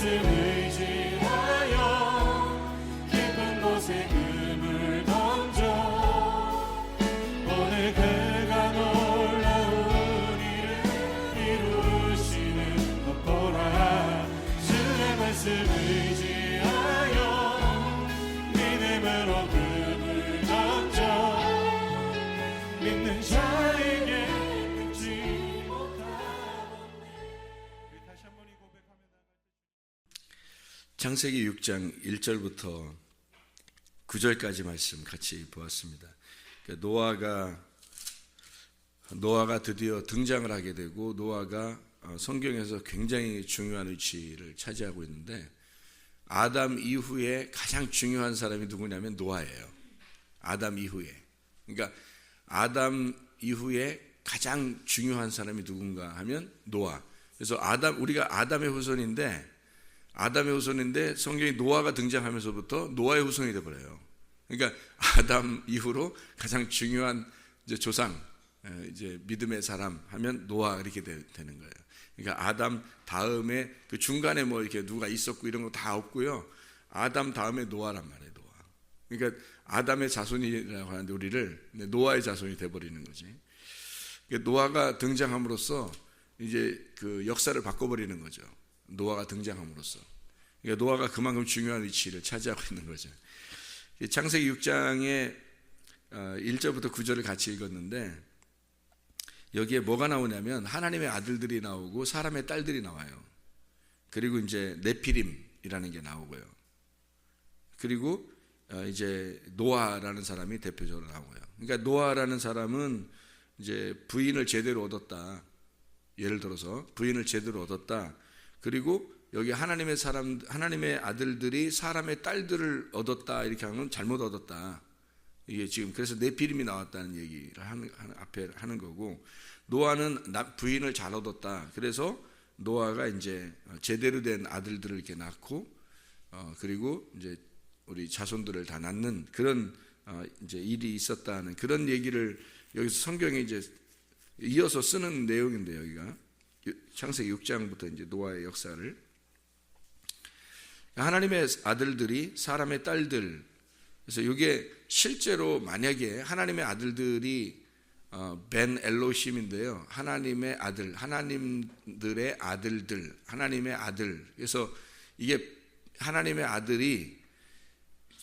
말씀 의지하여 깊은 곳에 금을 던져 오늘 그가 놀라운 일을 이루시는 것 보라. 주의 말씀 의지하여 믿음으로 금을 던져 믿는 자에게 끊지 못하겠네. 다시 한번 이 고백하며 창세기 6장 1절부터 9절까지 말씀 같이 보았습니다. 노아가 드디어 등장을 하게 되고, 노아가 성경에서 굉장히 중요한 위치를 차지하고 있는데, 아담 이후에 가장 중요한 사람이 누구냐면 노아예요. 아담 이후에. 그러니까 아담 이후에 가장 중요한 사람이 누군가 하면 노아. 그래서 우리가 아담의 후손인데 성경이 노아가 등장하면서부터 노아의 후손이 되어버려요. 그러니까 아담 이후로 가장 중요한 이제 조상, 이제 믿음의 사람 하면 노아 이렇게 되는 거예요. 그러니까 아담 다음에 그 중간에 뭐 이렇게 누가 있었고 이런 거 다 없고요. 아담 다음에 노아란 말이에요. 노아. 그러니까 아담의 자손이라고 하는데 우리를 노아의 자손이 돼버리는 거지. 그러니까 노아가 등장함으로써 이제 그 역사를 바꿔버리는 거죠. 노아가 등장함으로써. 그러니까 노아가 그만큼 중요한 위치를 차지하고 있는 거죠. 창세기 6장의 1절부터 9절을 같이 읽었는데, 여기에 뭐가 나오냐면 하나님의 아들들이 나오고 사람의 딸들이 나와요. 그리고 이제 네피림이라는 게 나오고요. 그리고 이제 노아라는 사람이 대표적으로 나오고요. 그러니까 노아라는 사람은 이제 부인을 제대로 얻었다. 예를 들어서 부인을 제대로 얻었다. 그리고 여기 하나님의 아들들이 사람의 딸들을 얻었다 이렇게 하면 잘못 얻었다. 이게 지금 그래서 네피림이 나왔다는 얘기를 앞에 하는 거고, 노아는 부인을 잘 얻었다. 그래서 노아가 이제 제대로 된 아들들을 이렇게 낳고, 그리고 이제 우리 자손들을 다 낳는 그런 이제 일이 있었다는 그런 얘기를 여기서 성경에 이제 이어서 쓰는 내용인데, 여기가 창세기 6장부터 이제 노아의 역사를, 하나님의 아들들이 사람의 딸들. 그래서 이게 실제로 만약에 하나님의 아들들이 벤 엘로심인데요, 하나님의 아들, 하나님들의 아들들, 하나님의 아들. 그래서 이게 하나님의 아들이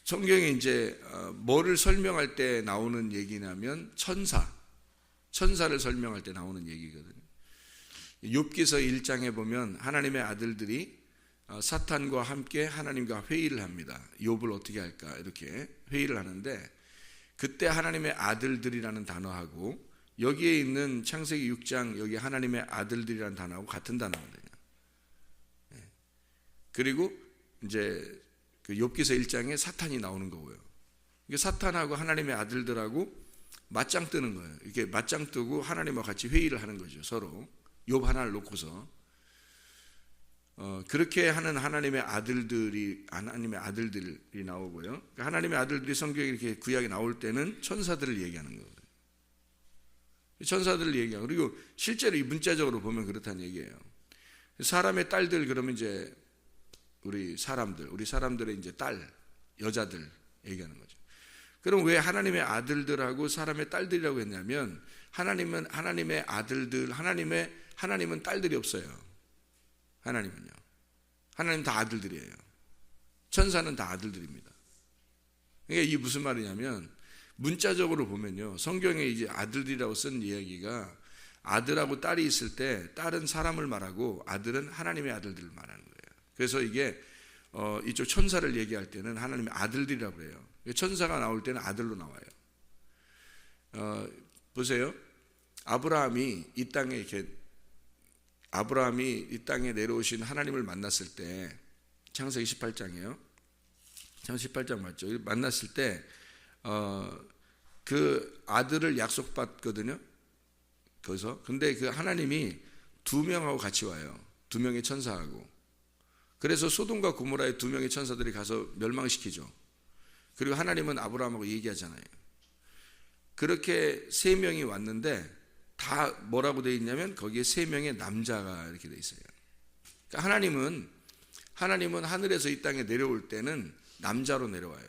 성경에 이제 뭐를 설명할 때 나오는 얘기냐면 천사를 설명할 때 나오는 얘기거든요. 욥기서 1장에 보면 하나님의 아들들이 사탄과 함께 하나님과 회의를 합니다. 욥을 어떻게 할까 이렇게 회의를 하는데, 그때 하나님의 아들들이라는 단어하고 여기에 있는 창세기 6장 여기 하나님의 아들들이라는 단어하고 같은 단어거든요. 그리고 이제 그 욥기서 1장에 사탄이 나오는 거고요. 이게 사탄하고 하나님의 아들들하고 맞짱 뜨는 거예요. 이렇게 맞짱 뜨고 하나님과 같이 회의를 하는 거죠. 서로 욥 하나를 놓고서. 그렇게 하는 하나님의 아들들이 나오고요. 그러니까 하나님의 아들들이 성경에 이렇게 구약에 나올 때는 천사들을 얘기하는 거거든요. 천사들을 얘기하고, 그리고 실제로 이 문자적으로 보면 그렇다는 얘기예요. 사람의 딸들 그러면 이제 우리 사람들의 이제 딸, 여자들 얘기하는 거죠. 그럼 왜 하나님의 아들들하고 사람의 딸들이라고 했냐면, 하나님의 아들들, 하나님은 딸들이 없어요. 하나님 다 아들들이에요. 천사는 다 아들들입니다. 그러니까 이게 무슨 말이냐면, 문자적으로 보면요, 성경에 이제 아들들이라고 쓴 이야기가 아들하고 딸이 있을 때 딸은 사람을 말하고 아들은 하나님의 아들들을 말하는 거예요. 그래서 이게 이쪽 천사를 얘기할 때는 하나님의 아들들이라고 해요. 천사가 나올 때는 아들로 나와요. 보세요. 아브라함이 이 땅에 내려오신 하나님을 만났을 때, 창세기 18장이에요. 창세기 18장 맞죠? 만났을 때 그 아들을 약속받거든요. 거기서. 근데 그 하나님이 2명하고 같이 와요. 2명의 천사하고. 그래서 소돔과 고모라의 2명의 천사들이 가서 멸망시키죠. 그리고 하나님은 아브라함하고 얘기하잖아요. 그렇게 3명이 왔는데 다 뭐라고 되어 있냐면 거기에 3명의 남자가 이렇게 되어 있어요. 그러니까 하나님은 하늘에서 이 땅에 내려올 때는 남자로 내려와요.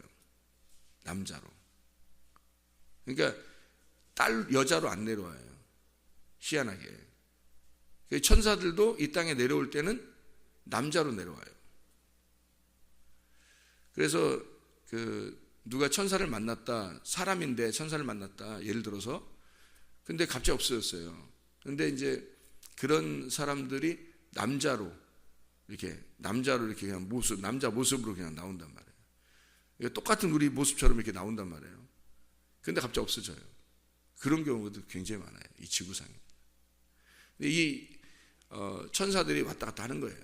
남자로. 그러니까 여자로 안 내려와요. 희한하게. 천사들도 이 땅에 내려올 때는 남자로 내려와요. 그래서 누가 천사를 만났다, 사람인데 천사를 만났다, 예를 들어서, 근데 갑자기 없어졌어요. 근데 이제 그런 사람들이 남자로 이렇게 그냥 남자 모습으로 그냥 나온단 말이에요. 똑같은 우리 모습처럼 이렇게 나온단 말이에요. 근데 갑자기 없어져요. 그런 경우도 굉장히 많아요. 이 지구상에. 근데 이 천사들이 왔다 갔다 하는 거예요.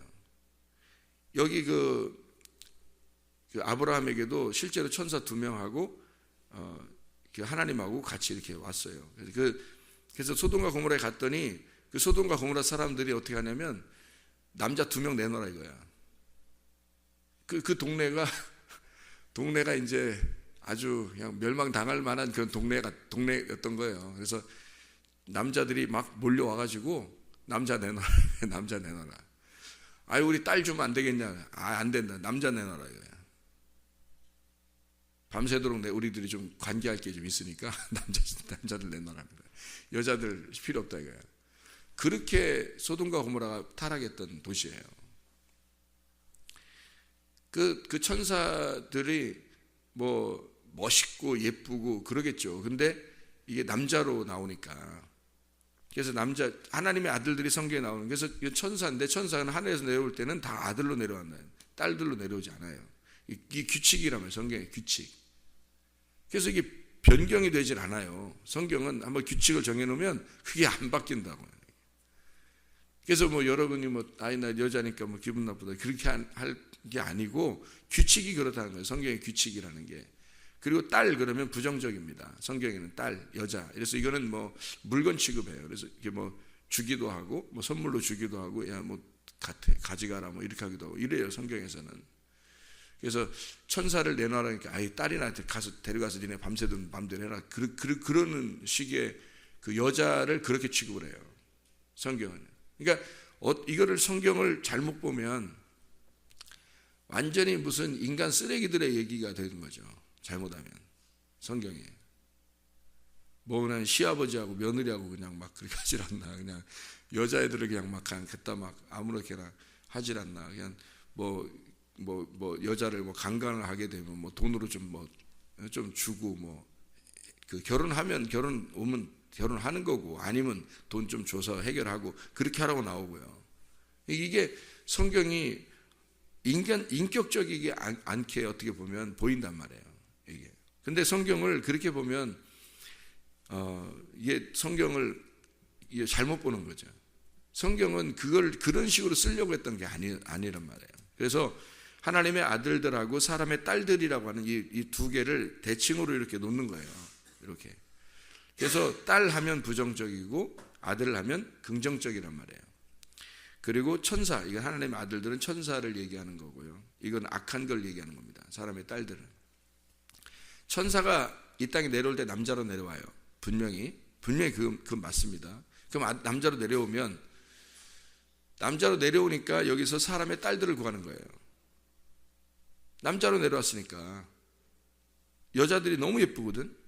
여기 그 아브라함에게도 실제로 천사 2명하고 하나님하고 같이 이렇게 왔어요. 그래서 소돔과 고모라에 갔더니 그 소돔과 고모라 사람들이 어떻게 하냐면 남자 2명 내놔라 이거야. 그 동네가 이제 아주 그냥 멸망당할 만한 그런 동네였던 거예요. 그래서 남자들이 막 몰려와가지고 남자 내놔라. 남자 내놔라. 아유, 우리 딸 주면 안 되겠냐. 안 된다. 남자 내놔라 이거야. 밤새도록 우리들이 좀 관계할 게 좀 있으니까 남자들 내놔라. 여자들 필요 없다 이거야. 그렇게 소돔과 고모라가 타락했던 도시예요. 그 천사들이 뭐 멋있고 예쁘고 그러겠죠. 근데 이게 남자로 나오니까. 그래서 하나님의 아들들이 성경에 나오는, 그래서 천사인데 천사는 하늘에서 내려올 때는 다 아들로 내려왔나요? 딸들로 내려오지 않아요. 이 규칙이라면 성경의 규칙. 그래서 이게 변경이 되질 않아요. 성경은 한번 규칙을 정해놓으면 그게 안 바뀐다고. 그래서 뭐 여러분이 나 여자니까 기분 나쁘다 그렇게 할 게 아니고 규칙이 그렇다는 거예요. 성경의 규칙이라는 게. 그리고 딸 그러면 부정적입니다. 성경에는 딸, 여자. 그래서 이거는 물건 취급해요. 그래서 이렇게 주기도 하고 선물로 주기도 하고 야 가져가라 이렇게 하기도 하고 이래요. 성경에서는. 그래서 천사를 내놔라니까 아예 딸이나 데려가서 니네 밤새든 맘대로 해라. 그러는 식의 그 여자를 그렇게 취급을 해요. 성경은. 그러니까 이거를 성경을 잘못 보면 완전히 무슨 인간 쓰레기들의 얘기가 되는 거죠. 잘못하면 성경에 그냥 시아버지하고 며느리하고 그냥 막 그렇게 하질 않나. 그냥 여자애들을 그냥 막 갖다 막 아무렇게나 하질 않나. 그냥 여자를 강간을 하게 되면 돈으로 좀 주고 결혼하면 결혼 오면 결혼하는 거고 아니면 돈 좀 줘서 해결하고 그렇게 하라고 나오고요. 이게 성경이 인격적이게 않게 어떻게 보면 보인단 말이에요. 이게. 근데 성경을 그렇게 보면 이게 성경을 잘못 보는 거죠. 성경은 그런 식으로 쓰려고 했던 게 아니란 말이에요. 그래서 하나님의 아들들하고 사람의 딸들이라고 하는 이 두 개를 대칭으로 이렇게 놓는 거예요. 이렇게. 그래서 딸 하면 부정적이고 아들 하면 긍정적이란 말이에요. 그리고 천사, 이건 하나님의 아들들은 천사를 얘기하는 거고요. 이건 악한 걸 얘기하는 겁니다. 사람의 딸들은. 천사가 이 땅에 내려올 때 남자로 내려와요. 분명히 그 맞습니다. 그럼 남자로 내려오니까 여기서 사람의 딸들을 구하는 거예요. 남자로 내려왔으니까 여자들이 너무 예쁘거든.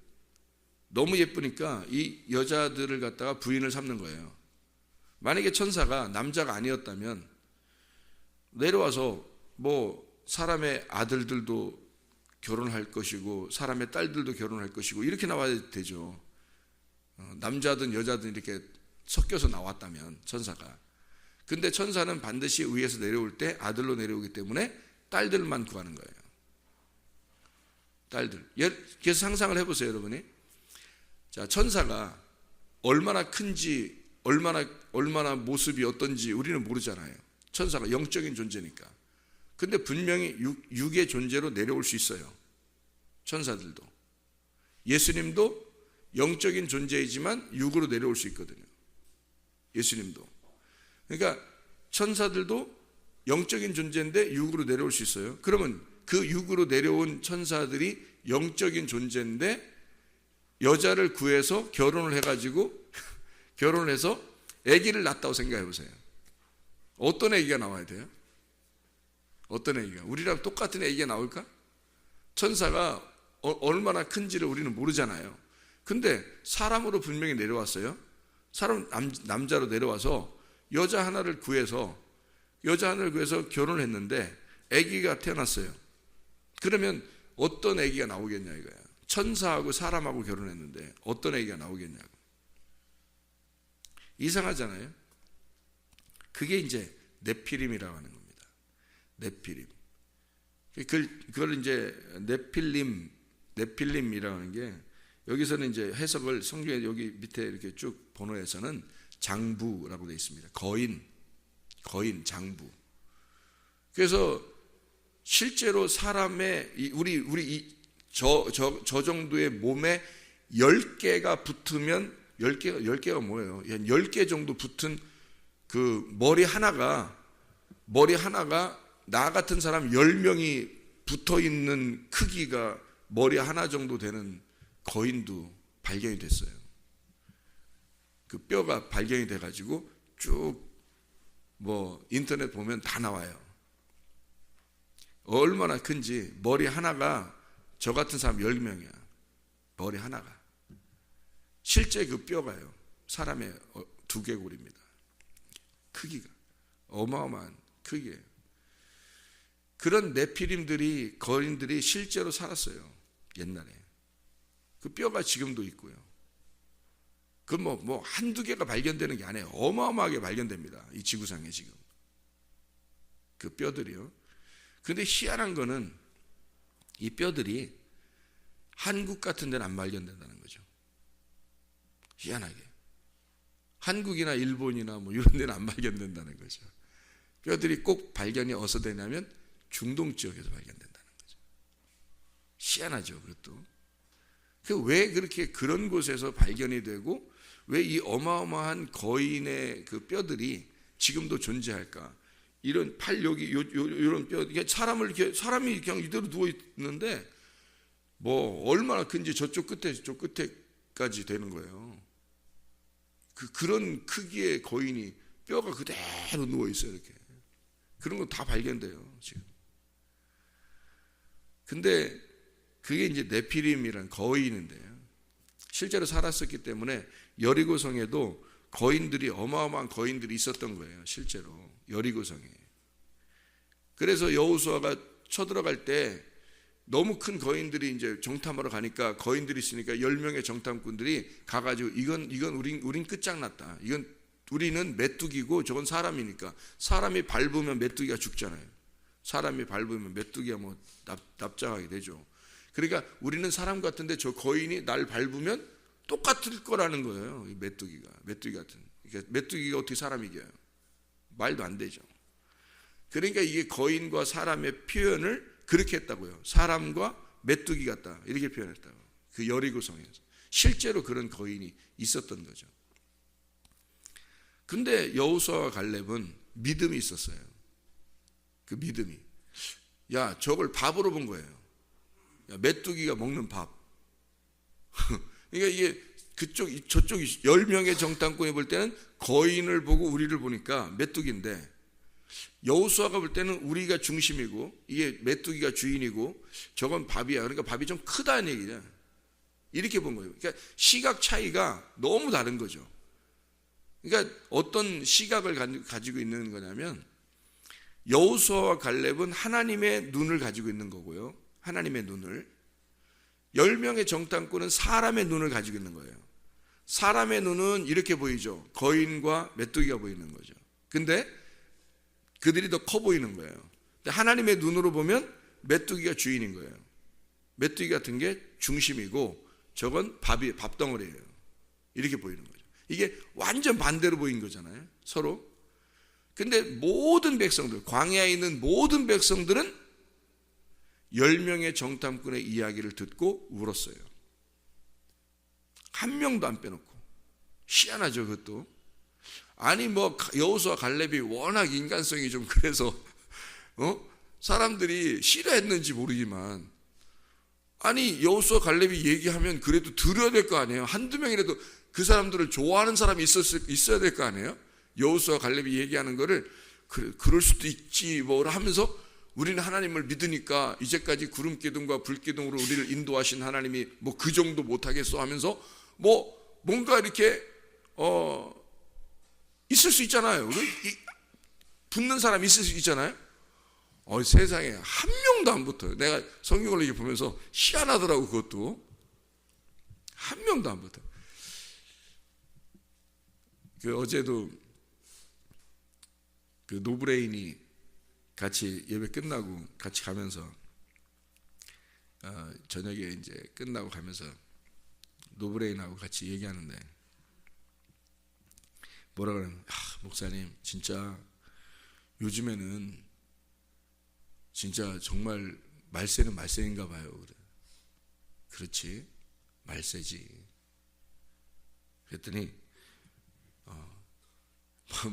너무 예쁘니까 이 여자들을 갖다가 부인을 삼는 거예요. 만약에 천사가 남자가 아니었다면 내려와서 사람의 아들들도 결혼할 것이고 사람의 딸들도 결혼할 것이고 이렇게 나와야 되죠. 남자든 여자든 이렇게 섞여서 나왔다면 천사가. 근데 천사는 반드시 위에서 내려올 때 아들로 내려오기 때문에 딸들만 구하는 거예요. 딸들. 그래서 상상을 해보세요, 여러분이. 자, 천사가 얼마나 큰지, 얼마나 모습이 어떤지 우리는 모르잖아요. 천사가 영적인 존재니까. 근데 분명히 육의 존재로 내려올 수 있어요. 천사들도. 예수님도 영적인 존재이지만 육으로 내려올 수 있거든요. 예수님도. 그러니까 천사들도 영적인 존재인데 육으로 내려올 수 있어요. 그러면 그 육으로 내려온 천사들이 영적인 존재인데 여자를 구해서 결혼을 해가지고 결혼을 해서 아기를 낳았다고 생각해 보세요. 어떤 아기가 나와야 돼요? 어떤 애기가? 우리랑 똑같은 애기가 나올까? 천사가 얼마나 큰지를 우리는 모르잖아요. 근데 사람으로 분명히 내려왔어요. 남자로 내려와서 여자 하나를 구해서 결혼을 했는데 아기가 태어났어요. 그러면 어떤 아기가 나오겠냐 이거야. 천사하고 사람하고 결혼했는데 어떤 아기가 나오겠냐고. 이상하잖아요. 그게 이제 네피림이라고 하는 겁니다. 네피림. 그걸 이제 네필림이라고 하는 게, 여기서는 이제 해석을 성경에 여기 밑에 이렇게 쭉 번호에서는 장부라고 되어 있습니다. 거인, 장부. 그래서 실제로 사람의 저 정도의 몸에 10개가 붙으면 10개가 뭐예요? 10개 정도 붙은 그 머리 하나가 나 같은 사람 10명이 붙어 있는 크기가 머리 하나 정도 되는 거인도 발견이 됐어요. 그 뼈가 발견이 돼 가지고 쭉 인터넷 보면 다 나와요. 얼마나 큰지. 머리 하나가 저 같은 사람 10명이야. 머리 하나가. 실제 그 뼈가요, 사람의 두개골입니다. 크기가 어마어마한 크기예요. 그런 네피림들이, 거인들이 실제로 살았어요. 옛날에. 그 뼈가 지금도 있고요. 그 한두 개가 발견되는 게 아니에요. 어마어마하게 발견됩니다. 이 지구상에 지금. 그 뼈들이요. 근데 희한한 거는 이 뼈들이 한국 같은 데는 안 발견된다는 거죠. 희한하게. 한국이나 일본이나 이런 데는 안 발견된다는 거죠. 뼈들이 꼭 발견이 어디서 되냐면 중동 지역에서 발견된다는 거죠. 희한하죠, 그것도. 왜 그렇게 그런 곳에서 발견이 되고 왜 이 어마어마한 거인의 그 뼈들이 지금도 존재할까? 이런 팔 여기 이런 뼈, 사람이 그냥 이대로 누워 있는데 얼마나 큰지 저쪽 끝에까지 되는 거예요. 그런 크기의 거인이 뼈가 그대로 누워 있어요, 이렇게. 그런 거 다 발견돼요, 지금. 근데 그게 이제 네피림이란 거인인데요. 실제로 살았었기 때문에 여리고성에도 어마어마한 거인들이 있었던 거예요, 실제로. 여리고성에. 그래서 여호수아가 쳐들어갈 때 너무 큰 거인들이 이제 정탐하러 가니까, 거인들이 있으니까 10명의 정탐꾼들이 가가지고 이건 우린 끝장났다. 우리는 메뚜기고 저건 사람이니까. 사람이 밟으면 메뚜기가 죽잖아요. 사람이 밟으면 메뚜기가 납작하게 되죠. 그러니까 우리는 사람 같은데 저 거인이 날 밟으면 똑같을 거라는 거예요. 이 메뚜기 같은. 그러니까 메뚜기가 어떻게 사람 이겨요? 말도 안 되죠. 그러니까 이게 거인과 사람의 표현을 그렇게 했다고요. 사람과 메뚜기 같다, 이렇게 표현했다고. 그 여리고성에서 실제로 그런 거인이 있었던 거죠. 근데 여호수아와 갈렙은 믿음이 있었어요. 그 믿음이. 저걸 밥으로 본 거예요. 메뚜기가 먹는 밥. 그러니까 이게 저쪽 10명의 정탐꾼이 볼 때는 거인을 보고 우리를 보니까 메뚜기인데, 여호수아가 볼 때는 우리가 중심이고 이게 메뚜기가 주인이고 저건 밥이야. 그러니까 밥이 좀 크다는 얘기냐. 이렇게 본 거예요. 그러니까 시각 차이가 너무 다른 거죠. 그러니까 어떤 시각을 가지고 있는 거냐면, 여호수아와 갈렙은 하나님의 눈을 가지고 있는 거고요. 하나님의 눈을. 10명의 정탐꾼은 사람의 눈을 가지고 있는 거예요. 사람의 눈은 이렇게 보이죠. 거인과 메뚜기가 보이는 거죠. 근데 그들이 더 커 보이는 거예요. 근데 하나님의 눈으로 보면 메뚜기가 주인인 거예요. 메뚜기 같은 게 중심이고 저건 밥덩어리예요. 이렇게 보이는 거죠. 이게 완전 반대로 보인 거잖아요, 서로. 근데 모든 백성들, 광야에 있는 모든 백성들은 10명의 정탐꾼의 이야기를 듣고 울었어요. 한 명도 안 빼놓고. 희한하죠, 그것도. 아니 여호수아 갈렙이 워낙 인간성이 좀 그래서 사람들이 싫어했는지 모르지만, 아니 여호수아 갈렙이 얘기하면 그래도 들어야 될 거 아니에요. 한두 명이라도 그 사람들을 좋아하는 사람이 있어야 될 거 아니에요. 여호수아 갈렙이 얘기하는 거를 그럴 수도 있지 하면서 우리는 하나님을 믿으니까 이제까지 구름 기둥과 불 기둥으로 우리를 인도하신 하나님이 뭐 그 정도 못하겠어 하면서 뭐 뭔가 이렇게 있을 수 있잖아요. 붙는 사람 있을 수 있잖아요. 세상에 한 명도 안 붙어요. 내가 성경을 이렇게 보면서 희한하더라고. 그것도 한 명도 안 붙어요. 어제도 노브레인이 같이 예배 끝나고 같이 가면서 저녁에 이제 끝나고 가면서 노브레인하고 같이 얘기하는데 뭐라 그러냐면 목사님 진짜 요즘에는 진짜 정말 말세는 말세인가 봐요. 그래. 그렇지 말세지. 그랬더니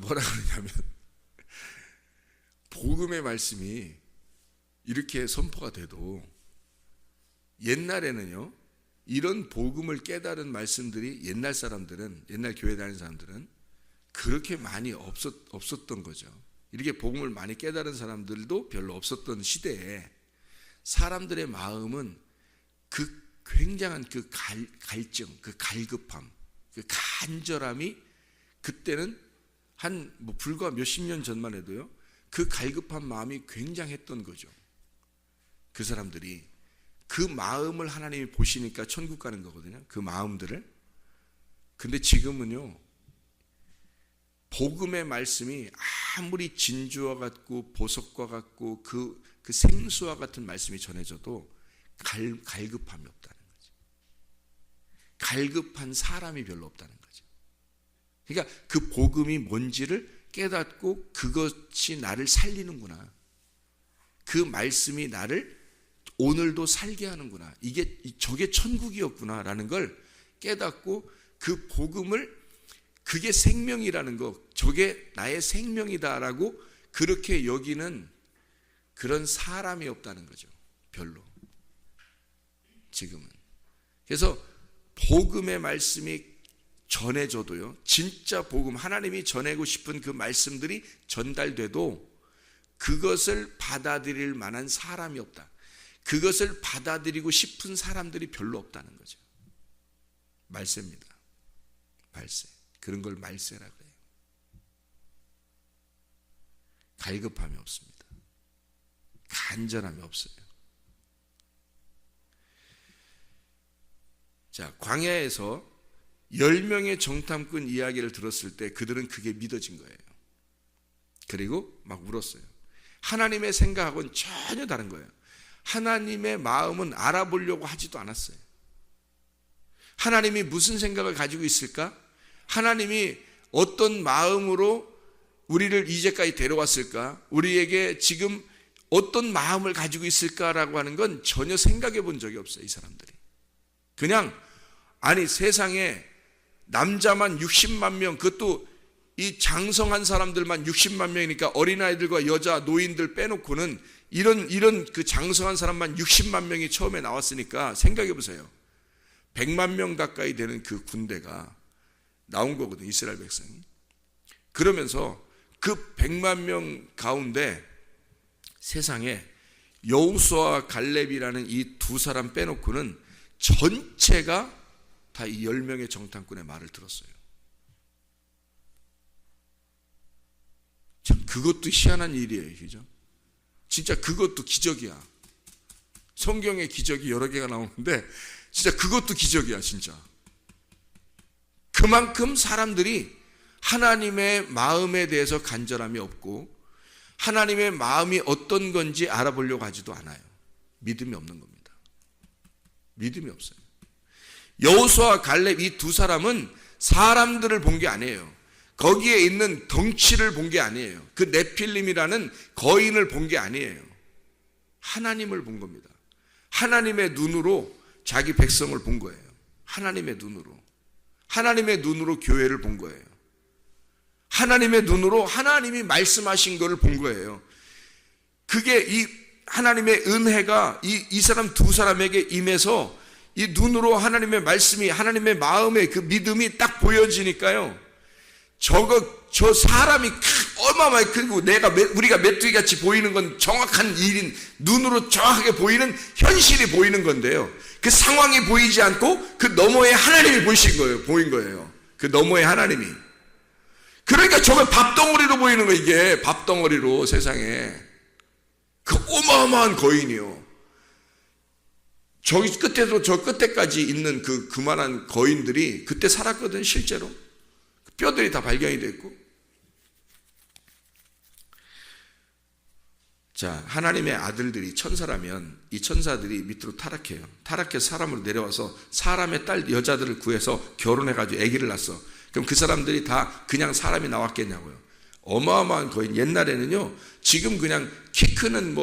뭐라 그러냐면 복음의 말씀이 이렇게 선포가 돼도 옛날에는요 이런 복음을 깨달은 말씀들이 옛날 사람들은 옛날 교회 다니는 사람들은 그렇게 많이 없었던 거죠. 이렇게 복음을 많이 깨달은 사람들도 별로 없었던 시대에 사람들의 마음은 그 굉장한 그 갈증, 그 갈급함, 그 간절함이 그때는 불과 몇십 년 전만 해도요 그 갈급한 마음이 굉장했던 거죠. 그 사람들이 그 마음을 하나님이 보시니까 천국 가는 거거든요. 그 마음들을. 근데 지금은요 복음의 말씀이 아무리 진주와 같고 보석과 같고 그 생수와 같은 말씀이 전해져도 갈급함이 없다는 거죠. 갈급한 사람이 별로 없다는 거죠. 그러니까 그 복음이 뭔지를 깨닫고 그것이 나를 살리는구나. 그 말씀이 나를 오늘도 살게 하는구나. 저게 천국이었구나라는 걸 깨닫고 그 복음을 그게 생명이라는 거, 저게 나의 생명이다라고 그렇게 여기는 그런 사람이 없다는 거죠. 별로. 지금은. 그래서 복음의 말씀이 전해져도요, 진짜 복음, 하나님이 전하고 싶은 그 말씀들이 전달돼도 그것을 받아들일 만한 사람이 없다. 그것을 받아들이고 싶은 사람들이 별로 없다는 거죠. 말세입니다. 말세. 그런 걸 말세라고 해요. 갈급함이 없습니다. 간절함이 없어요. 자, 광야에서 10명의 정탐꾼 이야기를 들었을 때 그들은 그게 믿어진 거예요. 그리고 막 울었어요. 하나님의 생각하고는 전혀 다른 거예요. 하나님의 마음은 알아보려고 하지도 않았어요. 하나님이 무슨 생각을 가지고 있을까? 하나님이 어떤 마음으로 우리를 이제까지 데려왔을까? 우리에게 지금 어떤 마음을 가지고 있을까라고 하는 건 전혀 생각해 본 적이 없어요. 이 사람들이. 그냥 아니 세상에 남자만 60만 명, 그것도 이 장성한 사람들만 60만 명이니까 어린아이들과 여자, 노인들 빼놓고는 이런 그 장성한 사람만 60만 명이 처음에 나왔으니까 생각해 보세요. 100만 명 가까이 되는 그 군대가 나온 거거든요. 이스라엘 백성이. 그러면서 그 100만 명 가운데 세상에 여호수아와 갈렙이라는 이 두 사람 빼놓고는 전체가 다 이 10명의 정탐꾼의 말을 들었어요. 참 그것도 희한한 일이에요. 그죠? 진짜 그것도 기적이야. 성경에 기적이 여러 개가 나오는데 진짜 그것도 기적이야. 진짜. 그만큼 사람들이 하나님의 마음에 대해서 간절함이 없고 하나님의 마음이 어떤 건지 알아보려고 하지도 않아요. 믿음이 없는 겁니다. 믿음이 없어요. 여호수아와 갈렙 이 두 사람은 사람들을 본 게 아니에요. 거기에 있는 덩치를 본 게 아니에요. 그 네필림이라는 거인을 본 게 아니에요. 하나님을 본 겁니다. 하나님의 눈으로 자기 백성을 본 거예요. 하나님의 눈으로. 하나님의 눈으로 교회를 본 거예요. 하나님의 눈으로 하나님이 말씀하신 것을 본 거예요. 그게 이 하나님의 은혜가 이 사람 두 사람에게 임해서 이 눈으로 하나님의 말씀이 하나님의 마음의 그 믿음이 딱 보여지니까요. 저 사람이 어마어마해. 그리고 우리가 메뚜기 같이 보이는 건 정확한 일인, 눈으로 정확하게 보이는 현실이 보이는 건데요. 그 상황이 보이지 않고 그 너머에 하나님이 보인 거예요. 그 너머에 하나님이. 그러니까 저거 밥덩어리로 보이는 거, 이게 밥덩어리로 세상에. 그 어마어마한 거인이요. 저기 끝에도 저 끝에까지 있는 그만한 거인들이 그때 살았거든, 실제로. 뼈들이 다 발견이 됐고. 자, 하나님의 아들들이 천사라면 이 천사들이 밑으로 타락해요. 타락해서 사람으로 내려와서 사람의 딸 여자들을 구해서 결혼해가지고 아기를 낳았어. 그럼 그 사람들이 다 그냥 사람이 나왔겠냐고요. 어마어마한 거인. 옛날에는요, 지금 그냥 키 크는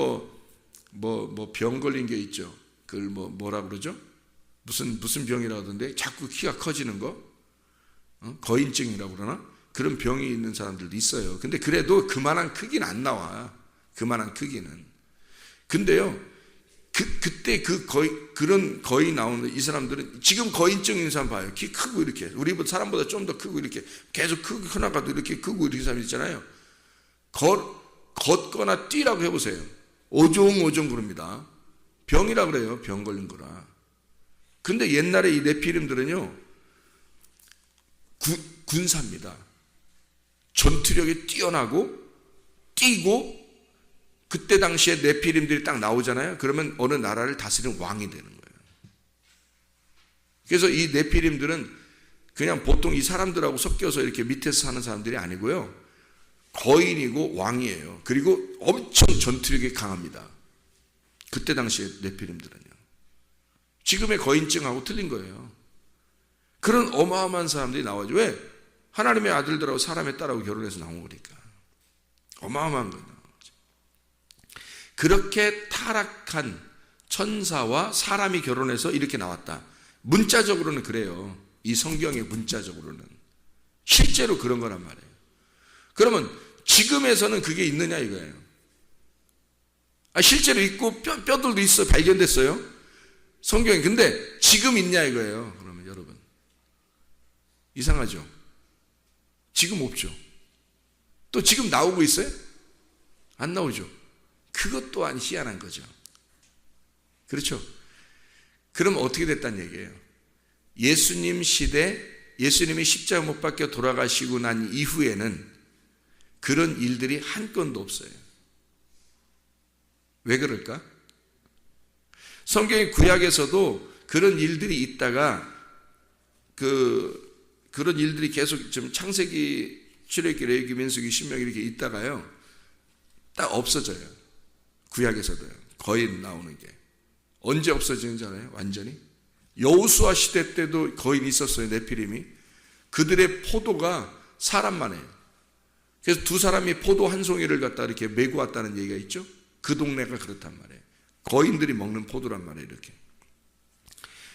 병 걸린 게 있죠. 그걸 뭐라 그러죠? 무슨 병이라고 하던데, 자꾸 키가 커지는 거? 거인증이라고 그러나? 그런 병이 있는 사람들도 있어요. 근데 그래도 그만한 크기는 안 나와. 그만한 크기는. 근데요, 그때 그런 거인 나오는 이 사람들은 지금 거인증 있는 사람 봐요. 키 크고 이렇게. 우리 사람보다 좀 더 크고 이렇게. 계속 크고 크나가도 이렇게 크고 이렇게 사람 있잖아요. 걷거나 뛰라고 해보세요. 오종오종 그럽니다. 병이라 그래요. 병 걸린 거라. 근데 옛날에 이 네피림들은요, 군사입니다. 전투력이 뛰어나고 뛰고, 그때 당시에 네피림들이 딱 나오잖아요. 그러면 어느 나라를 다스리는 왕이 되는 거예요. 그래서 이 네피림들은 그냥 보통 이 사람들하고 섞여서 이렇게 밑에서 사는 사람들이 아니고요, 거인이고 왕이에요. 그리고 엄청 전투력이 강합니다. 그때 당시에 네피림들은요. 지금의 거인증하고 틀린 거예요. 그런 어마어마한 사람들이 나와죠. 왜? 하나님의 아들들하고 사람의 딸하고 결혼해서 나온 거니까. 어마어마한 거예요. 그렇게 타락한 천사와 사람이 결혼해서 이렇게 나왔다. 문자적으로는 그래요. 이 성경의 문자적으로는. 실제로 그런 거란 말이에요. 그러면 지금에서는 그게 있느냐 이거예요. 실제로 있고 뼈들도 있어, 발견됐어요. 성경에. 근데 지금 있냐 이거예요. 그러면 여러분, 이상하죠? 지금 없죠. 또 지금 나오고 있어요? 안 나오죠. 그것 또한 희한한 거죠. 그렇죠? 그럼 어떻게 됐다는 얘기예요? 예수님 시대, 예수님이 십자가 못 박혀 돌아가시고 난 이후에는 그런 일들이 한 건도 없어요. 왜 그럴까? 성경의 구약에서도 그런 일들이 있다가 그런 일들이 계속 좀 창세기, 출애굽기, 레위기, 민수기, 신명기 이렇게 있다가요, 딱 없어져요. 구약에서도요. 거인 나오는 게. 언제 없어지는지 알아요? 완전히. 여호수아 시대 때도 거인이 있었어요. 네피림이. 그들의 포도가 사람만 해요. 그래서 두 사람이 포도 한 송이를 갖다 이렇게 메고 왔다는 얘기가 있죠. 그 동네가 그렇단 말이에요. 거인들이 먹는 포도란 말이에요. 이렇게.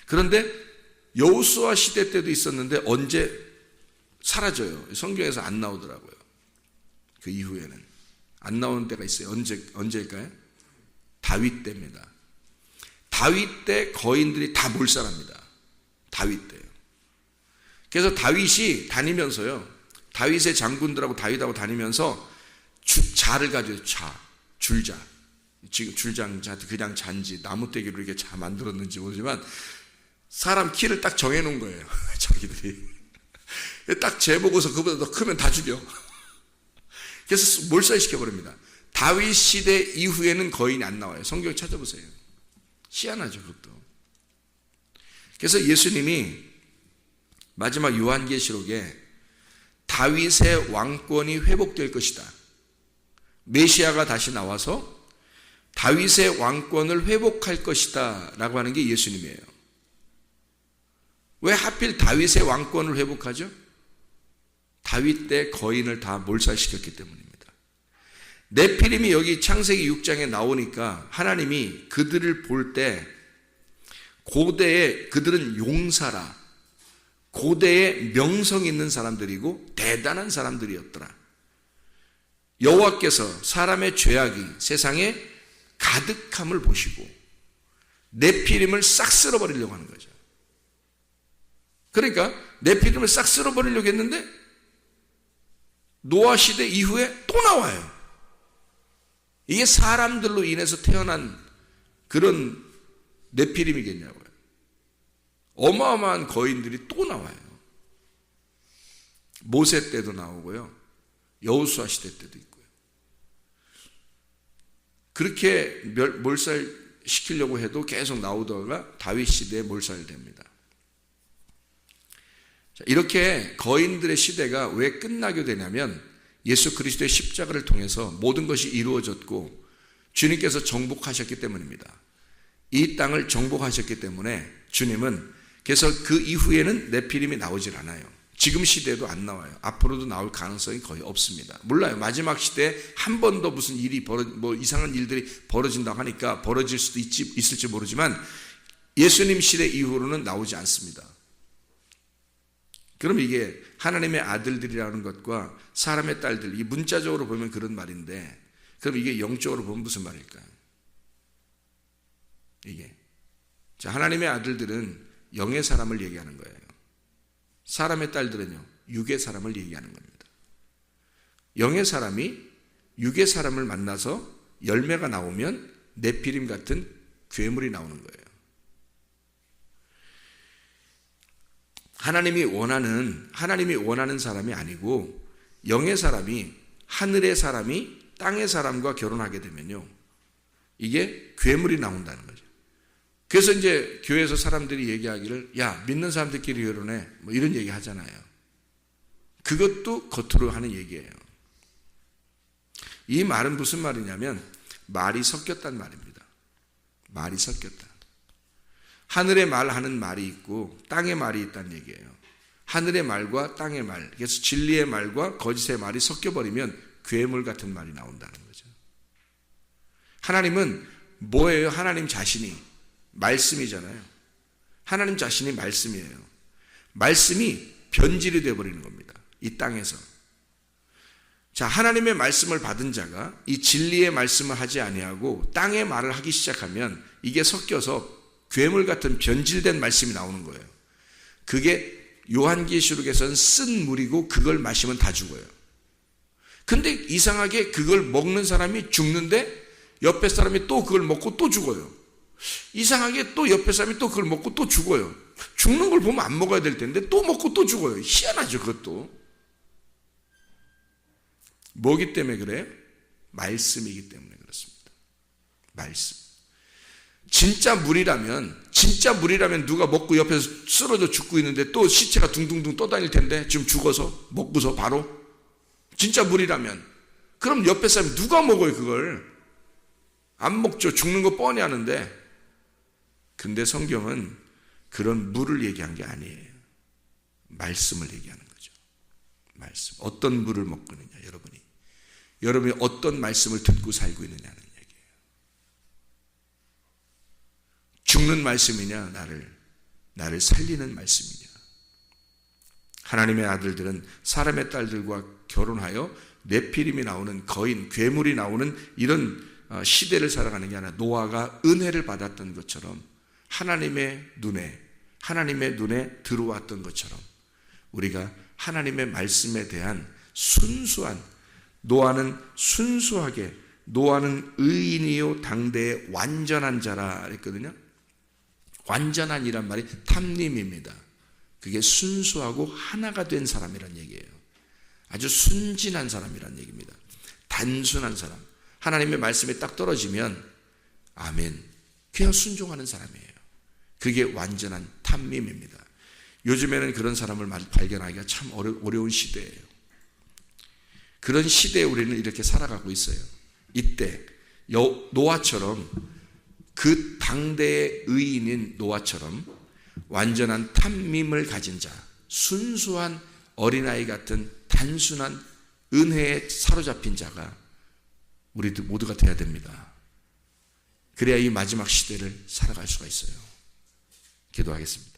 그런데 여호수아 시대 때도 있었는데 언제 사라져요. 성경에서 안 나오더라고요. 그 이후에는 안 나오는 때가 있어요. 언제일까요? 다윗 때입니다. 다윗 때 거인들이 다 몰살합니다. 다윗 때요. 그래서 다윗이 다니면서요, 다윗의 장군들하고 다윗하고 다니면서 자를 가지고 줄자. 지금 줄장자, 그냥 잔지, 나무떼기로 이렇게 자 만들었는지 모르지만 사람 키를 딱 정해놓은 거예요. 자기들이. 딱 재보고서 그보다 더 크면 다 죽여. 그래서 몰살시켜버립니다. 다윗 시대 이후에는 거인이 안 나와요. 성경 찾아보세요. 희한하죠, 그것도. 그래서 예수님이 마지막 요한계시록에 다윗의 왕권이 회복될 것이다. 메시아가 다시 나와서 다윗의 왕권을 회복할 것이다 라고 하는 게 예수님이에요. 왜 하필 다윗의 왕권을 회복하죠? 다윗 때 거인을 다 몰살시켰기 때문입니다. 네피림이 여기 창세기 6장에 나오니까 하나님이 그들을 볼 때 고대에 그들은 용사라, 고대에 명성 있는 사람들이고 대단한 사람들이었더라. 여호와께서 사람의 죄악이 세상에 가득함을 보시고 네피림을 싹 쓸어버리려고 하는 거죠. 그러니까 네피림을 싹 쓸어버리려고 했는데 노아 시대 이후에 또 나와요. 이게 사람들로 인해서 태어난 그런 네피림이겠냐고요. 어마어마한 거인들이 또 나와요. 모세 때도 나오고요. 여호수아 시대 때도 있고요. 그렇게 몰살시키려고 해도 계속 나오다가 다윗 시대에 몰살됩니다. 이렇게 거인들의 시대가 왜 끝나게 되냐면 예수 그리스도의 십자가를 통해서 모든 것이 이루어졌고 주님께서 정복하셨기 때문입니다. 이 땅을 정복하셨기 때문에 주님은 그래서 그 이후에는 네피림이 나오질 않아요. 지금 시대에도 안 나와요. 앞으로도 나올 가능성이 거의 없습니다. 몰라요. 마지막 시대에 한 번 더 무슨 일이 이상한 일들이 벌어진다고 하니까 벌어질 수도 있을지 모르지만 예수님 시대 이후로는 나오지 않습니다. 그럼 이게 하나님의 아들들이라는 것과 사람의 딸들, 이 문자적으로 보면 그런 말인데, 그럼 이게 영적으로 보면 무슨 말일까요? 이게. 자, 하나님의 아들들은 영의 사람을 얘기하는 거예요. 사람의 딸들은요, 육의 사람을 얘기하는 겁니다. 영의 사람이 육의 사람을 만나서 열매가 나오면 네피림 같은 괴물이 나오는 거예요. 하나님이 원하는 사람이 아니고 영의 사람이 하늘의 사람이 땅의 사람과 결혼하게 되면요, 이게 괴물이 나온다는 거죠. 그래서 이제 교회에서 사람들이 얘기하기를, 야, 믿는 사람들끼리 결혼해, 뭐 이런 얘기 하잖아요. 그것도 겉으로 하는 얘기예요. 이 말은 무슨 말이냐면 말이 섞였단 말입니다. 말이 섞였다. 하늘의 말하는 말이 있고 땅의 말이 있다는 얘기예요. 하늘의 말과 땅의 말, 그래서 진리의 말과 거짓의 말이 섞여버리면 괴물 같은 말이 나온다는 거죠. 하나님은 뭐예요? 하나님 자신이 말씀이잖아요. 하나님 자신이 말씀이에요. 말씀이 변질이 되어버리는 겁니다. 이 땅에서. 자, 하나님의 말씀을 받은 자가 이 진리의 말씀을 하지 아니하고 땅의 말을 하기 시작하면 이게 섞여서 괴물 같은 변질된 말씀이 나오는 거예요. 그게 요한계시록에서는 쓴 물이고 그걸 마시면 다 죽어요. 근데 이상하게 그걸 먹는 사람이 죽는데 옆에 사람이 또 그걸 먹고 또 죽어요. 이상하게 또 옆에 사람이 또 그걸 먹고 또 죽어요. 죽는 걸 보면 안 먹어야 될 텐데 또 먹고 또 죽어요. 희한하죠, 그것도. 뭐기 때문에 그래요? 말씀이기 때문에 그렇습니다. 말씀. 진짜 물이라면 누가 먹고 옆에서 쓰러져 죽고 있는데 또 시체가 둥둥둥 떠다닐 텐데 지금 죽어서 먹고서 바로 진짜 물이라면 그럼 옆에 사람이 누가 먹어요? 그걸 안 먹죠. 죽는 거 뻔히 아는데. 근데 성경은 그런 물을 얘기한 게 아니에요. 말씀을 얘기하는 거죠. 말씀. 어떤 물을 먹고 있느냐, 여러분이 어떤 말씀을 듣고 살고 있느냐는 얘기예요. 죽는 말씀이냐, 나를 살리는 말씀이냐. 하나님의 아들들은 사람의 딸들과 결혼하여 네피림이 나오는 거인, 괴물이 나오는 이런 시대를 살아가는 게 아니라 노아가 은혜를 받았던 것처럼 하나님의 눈에 들어왔던 것처럼 우리가 하나님의 말씀에 대한 노아는 순수하게, 노아는 의인이요 당대의 완전한 자라 했거든요. 완전한이란 말이 탐림입니다. 그게 순수하고 하나가 된 사람이란 얘기예요. 아주 순진한 사람이란 얘기입니다. 단순한 사람. 하나님의 말씀에 딱 떨어지면 아멘, 그냥 순종하는 사람이에요. 그게 완전한 탐림입니다. 요즘에는 그런 사람을 발견하기가 참 어려운 시대예요. 그런 시대에 우리는 이렇게 살아가고 있어요. 이때 노아처럼, 그 당대의 의인인 노아처럼 완전한 탐림을 가진 자, 순수한 어린아이 같은 단순한 은혜에 사로잡힌 자가 우리들 모두가 돼야 됩니다. 그래야 이 마지막 시대를 살아갈 수가 있어요. 기도하겠습니다.